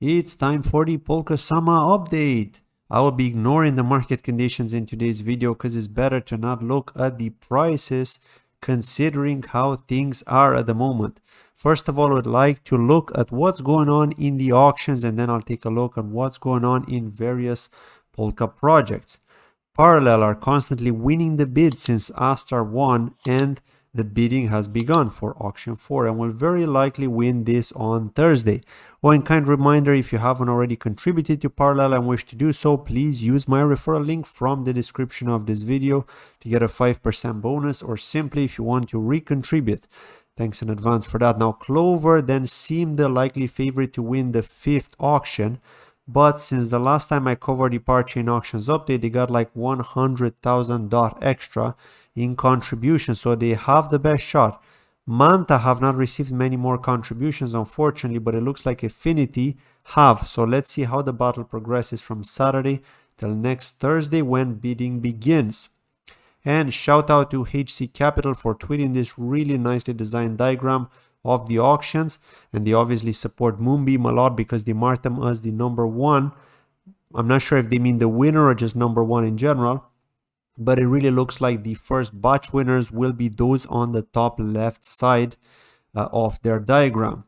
It's time for the Kusama update. I will be ignoring the market conditions in today's video because it's better to not look at the prices considering how things are at the moment. First of all, I would like to look at what's going on in the auctions, and then I'll take a look at what's going on in various Polka projects. Parallel are constantly winning the bid since Astar won, and the bidding has begun for auction 4 and will very likely win this on Thursday. Oh, and kind reminder, if you haven't already contributed to Parallel and wish to do so, please use my referral link from the description of this video to get a 5% bonus, or simply if you want to recontribute. Thanks in advance for that. Now, Clover then seemed the likely favorite to win the 5th auction, but since the last time I covered the Parachain auctions update, they got like 100,000 DOT extra in contribution, so they have the best shot. Manta have not received many more contributions, unfortunately, but it looks like Affinity have. So let's see how the battle progresses from Saturday till next Thursday when bidding begins. And shout out to HC Capital for tweeting this really nicely designed diagram of the auctions, and they obviously support Moonbeam a lot because they mark them as the number 1. I'm not sure if they mean the winner or just number 1 in general, but it really looks like the first batch winners will be those on the top left side of their diagram.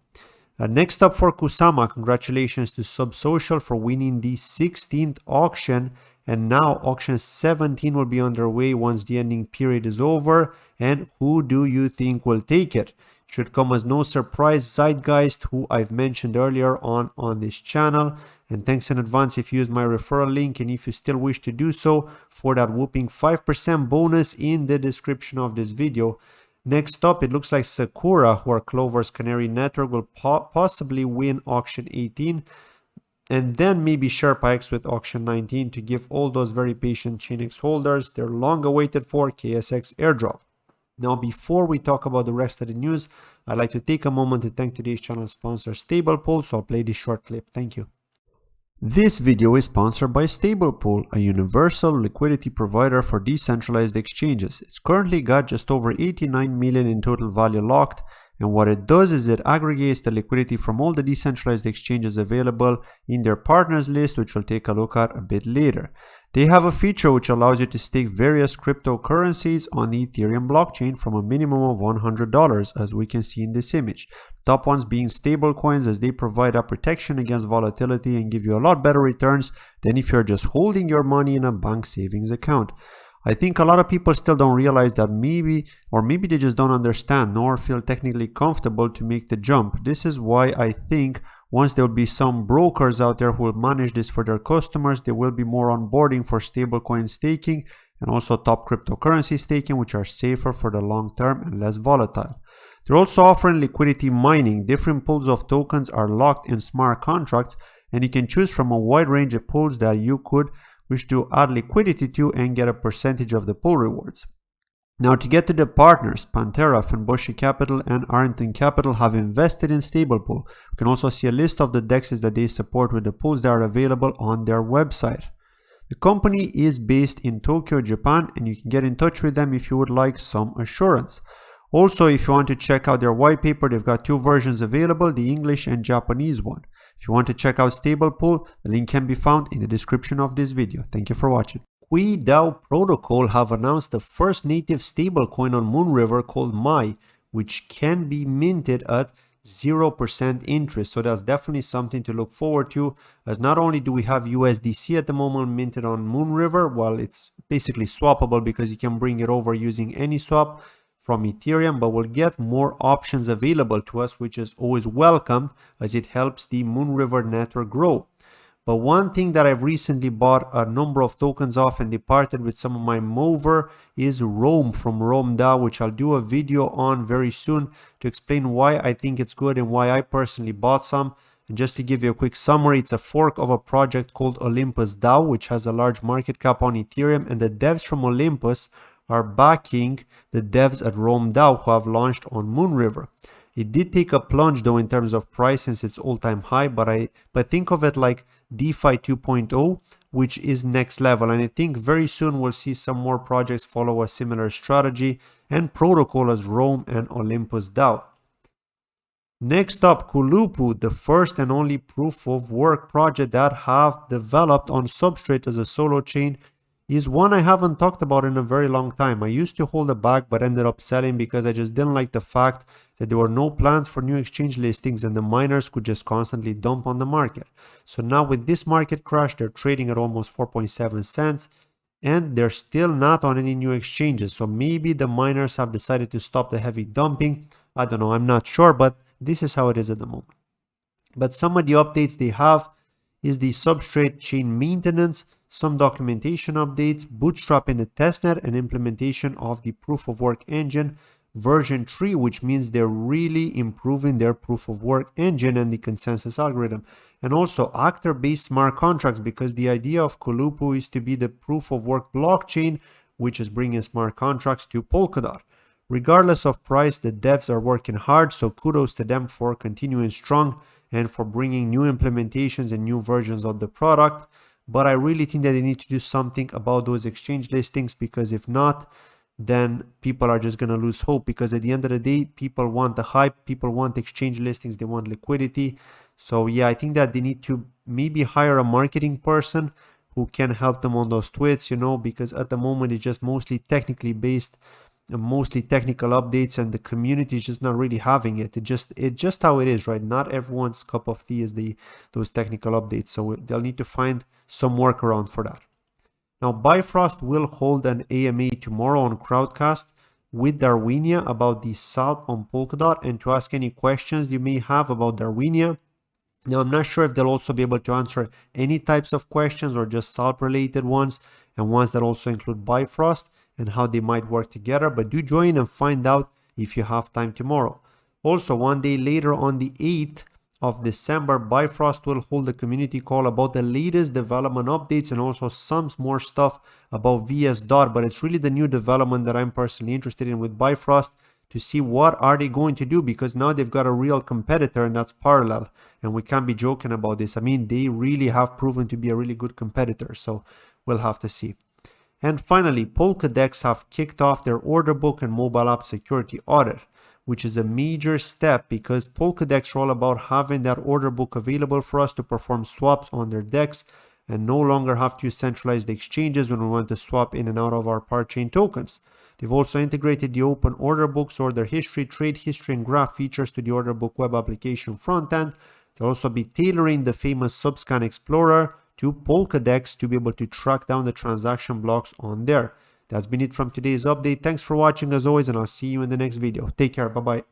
Next up for Kusama, congratulations to Subsocial for winning the 16th auction, and now auction 17 will be underway once the ending period is over. And who do you think will take it? Should come as no surprise, Zeitgeist, who I've mentioned earlier on this channel. And thanks in advance if you use my referral link, and if you still wish to do so, for that whooping 5% bonus in the description of this video. Next up, it looks like Sakura, who are Clover's Canary Network, will possibly win auction 18. And then maybe Sherpa X with auction 19 to give all those very patient Chainx holders their long awaited for KSX airdrop. Now, before we talk about the rest of the news, I'd like to take a moment to thank today's channel sponsor, Stablepool, so I'll play this short clip. Thank you. This video is sponsored by Stablepool, a universal liquidity provider for decentralized exchanges. It's currently got just over 89 million in total value locked, and what it does is it aggregates the liquidity from all the decentralized exchanges available in their partners list, which we'll take a look at a bit later. They have a feature which allows you to stake various cryptocurrencies on the Ethereum blockchain from a minimum of $100, as we can see in this image. Top ones being stablecoins, as they provide a protection against volatility and give you a lot better returns than if you're just holding your money in a bank savings account. I think a lot of people still don't realize that maybe they just don't understand nor feel technically comfortable to make the jump. This is why I think once there will be some brokers out there who will manage this for their customers, there will be more onboarding for stablecoin staking and also top cryptocurrency staking, which are safer for the long term and less volatile. They're also offering liquidity mining. Different pools of tokens are locked in smart contracts, and you can choose from a wide range of pools that you could wish to add liquidity to and get a percentage of the pool rewards. Now, to get to the partners, Pantera, Fenboshi Capital, and Arrington Capital have invested in Stablepool. You can also see a list of the dexes that they support with the pools that are available on their website. The company is based in Tokyo, Japan, and you can get in touch with them if you would like some assurance. Also, if you want to check out their white paper, they've got 2 versions available, the English and Japanese one. If you want to check out Stablepool, the link can be found in the description of this video. Thank you for watching. RomeDAO Protocol have announced the first native stablecoin on Moonriver called MAI, which can be minted at 0% interest. So that's definitely something to look forward to, as not only do we have USDC at the moment minted on Moonriver, well, it's basically swappable because you can bring it over using any swap from Ethereum, but we'll get more options available to us, which is always welcome as it helps the Moonriver network grow. But one thing that I've recently bought a number of tokens off and departed with some of my mover is Rome from RomeDAO, which I'll do a video on very soon to explain why I think it's good and why I personally bought some. And just to give you a quick summary, it's a fork of a project called Olympus DAO, which has a large market cap on Ethereum, and the devs from Olympus are backing the devs at RomeDAO who have launched on Moonriver. It did take a plunge though in terms of price since it's all-time high, but think of it like DeFi 2.0, which is next level, and I think very soon we'll see some more projects follow a similar strategy and protocol as Rome and Olympus DAO. Next up, Kulupu, the first and only proof of work project that have developed on Substrate as a solo chain, is one I haven't talked about in a very long time. I used to hold it back but ended up selling because I just didn't like the fact that there were no plans for new exchange listings and the miners could just constantly dump on the market. So now with this market crash, they're trading at almost 4.7 cents and they're still not on any new exchanges. So maybe the miners have decided to stop the heavy dumping. I don't know, I'm not sure, but this is how it is at the moment. But some of the updates they have is the Substrate chain maintenance, some documentation updates, bootstrapping the testnet, and implementation of the proof of work engine version 3, which means they're really improving their proof of work engine and the consensus algorithm. And also actor-based smart contracts, because the idea of Kulupu is to be the proof of work blockchain, which is bringing smart contracts to Polkadot. Regardless of price, the devs are working hard, so kudos to them for continuing strong and for bringing new implementations and new versions of the product. But I really think that they need to do something about those exchange listings, because if not, then people are just going to lose hope, because at the end of the day, people want the hype, people want exchange listings, they want liquidity. So yeah, I think that they need to maybe hire a marketing person who can help them on those tweets, because at the moment it's just mostly technically based, mostly technical updates, and the community is just not really having it. It's just how it is, right? Not everyone's cup of tea is those technical updates, so they'll need to find some workaround for that. Now, Bifrost will hold an AMA tomorrow on Crowdcast with Darwinia about the SALP on Polkadot and to ask any questions you may have about Darwinia. Now, I'm not sure if they'll also be able to answer any types of questions or just SALP related ones, and ones that also include Bifrost and how they might work together, but do join and find out if you have time tomorrow. Also, one day later, on the 8th of December, Bifrost will hold a community call about the latest development updates and also some more stuff about VS Dot, but it's really the new development that I'm personally interested in with Bifrost, to see what are they going to do, because now they've got a real competitor, and that's Parallel, and we can't be joking about this. I mean, they really have proven to be a really good competitor, so we'll have to see. And finally, Polkadex have kicked off their order book and mobile app security audit, which is a major step, because Polkadex are all about having that order book available for us to perform swaps on their DEX and no longer have to use centralized exchanges when we want to swap in and out of our Parachain tokens. They've also integrated the open order books, order history, trade history, and graph features to the order book web application front end. They'll also be tailoring the famous Subscan Explorer to Polkadex to be able to track down the transaction blocks on there. That's been it from today's update. Thanks for watching as always, and I'll see you in the next video. Take care. Bye-bye.